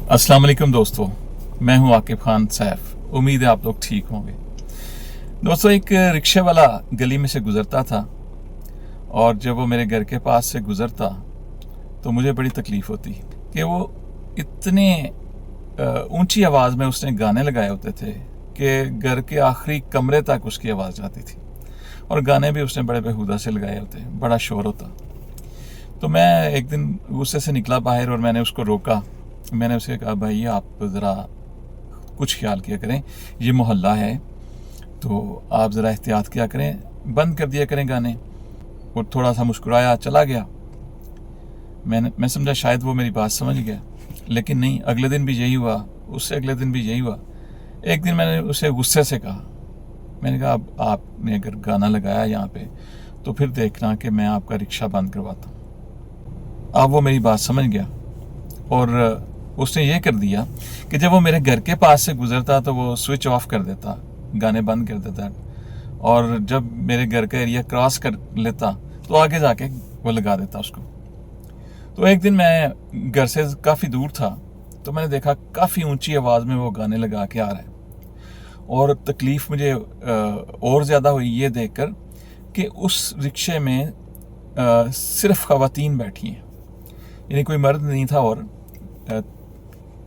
अस्सलाम वालेकुम दोस्तों, मैं हूं आकिब खान सैफ। उम्मीद है आप लोग ठीक होंगे। दोस्तों, एक रिक्शे वाला गली में से गुजरता था और जब वो मेरे घर के पास से गुजरता तो मुझे बड़ी तकलीफ होती कि वो इतने ऊंची आवाज़ में उसने गाने लगाए होते थे कि घर के आखिरी कमरे तक उसकी आवाज़ जाती थी और गाने भी उसने बड़े बेहुदा से लगाए होते, बड़ा शोर होता। तो मैं एक दिन गुस्से से निकला बाहर और मैंने उसको रोका। मैंने उसे कहा, भाई आप ज़रा कुछ ख्याल किया करें, ये मोहल्ला है तो आप ज़रा एहतियात किया करें, बंद कर दिया करें गाने। और थोड़ा सा मुस्कुराया, चला गया। मैं समझा शायद वो मेरी बात समझ गया, लेकिन नहीं। अगले दिन भी यही हुआ, उससे अगले दिन भी यही हुआ। एक दिन मैंने उसे गुस्से से कहा, मैंने कहा अब आपने अगर गाना लगाया यहाँ पे तो फिर देखना कि मैं आपका रिक्शा बंद करवाता हूँ। अब वो मेरी बात समझ गया और उसने ये कर दिया कि जब वो मेरे घर के पास से गुजरता तो वो स्विच ऑफ कर देता, गाने बंद कर देता, और जब मेरे घर का एरिया क्रॉस कर लेता तो आगे जाके वो लगा देता उसको। तो एक दिन मैं घर से काफ़ी दूर था तो मैंने देखा काफ़ी ऊंची आवाज़ में वो गाने लगा के आ रहा है, और तकलीफ़ मुझे और ज़्यादा हुई ये देखकर कि उस रिक्शे में सिर्फ ख़वातीन बैठी हैं, यानी कोई मर्द नहीं था। और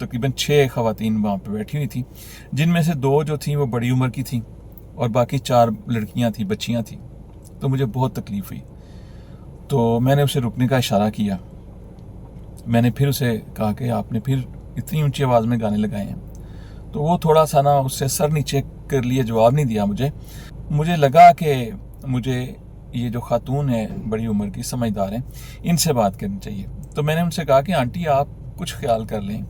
तकरीबन 6 ख़वातीन वहाँ पे बैठी हुई थी, जिनमें से 2 जो थी वो बड़ी उम्र की थी और बाकी 4 लड़कियाँ थी, बच्चियाँ थी। तो मुझे बहुत तकलीफ़ हुई। तो मैंने उसे रुकने का इशारा किया। मैंने फिर उसे कहा कि आपने फिर इतनी ऊंची आवाज़ में गाने लगाए हैं। तो वो थोड़ा सा ना उससे सर नीचे कर लिए, जवाब नहीं दिया मुझे लगा कि मुझे ये जो खातून है बड़ी उम्र की, समझदार हैं, इनसे बात करनी चाहिए। तो मैंने उनसे कहा कि आंटी आप कुछ ख्याल कर लें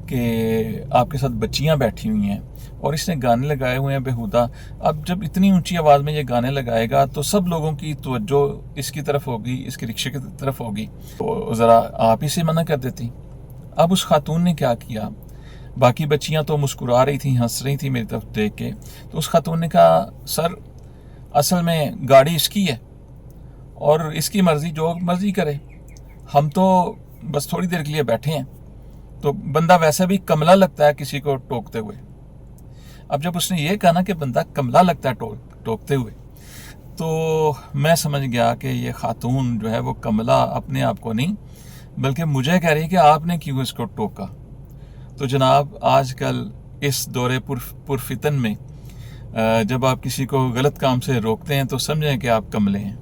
कि आपके साथ बच्चियां बैठी हुई हैं और इसने गाने लगाए हुए हैं बेहुदा। अब जब इतनी ऊंची आवाज़ में ये गाने लगाएगा तो सब लोगों की तवज्जो इसकी तरफ होगी, इसके रिक्शे की तरफ होगी। तो ज़रा आप इसे मना कर देती। अब उस खातून ने क्या किया, बाकी बच्चियां तो मुस्कुरा रही थी, हंस रही थी मेरी तरफ देख के। तो उस खातून ने कहा, सर असल में गाड़ी इसकी है और इसकी मर्ज़ी, जो मर्ज़ी करे, हम तो बस थोड़ी देर के लिए बैठे हैं। तो बंदा वैसे भी कमला लगता है किसी को टोकते हुए। अब जब उसने ये कहा ना कि बंदा कमला लगता है टोकते हुए, तो मैं समझ गया कि ये खातून जो है वो कमला अपने आप को नहीं बल्कि मुझे कह रही है कि आपने क्यों इसको टोका। तो जनाब, आजकल इस दौरे पुरफितन में जब आप किसी को गलत काम से रोकते हैं तो समझें कि आप कमले हैं।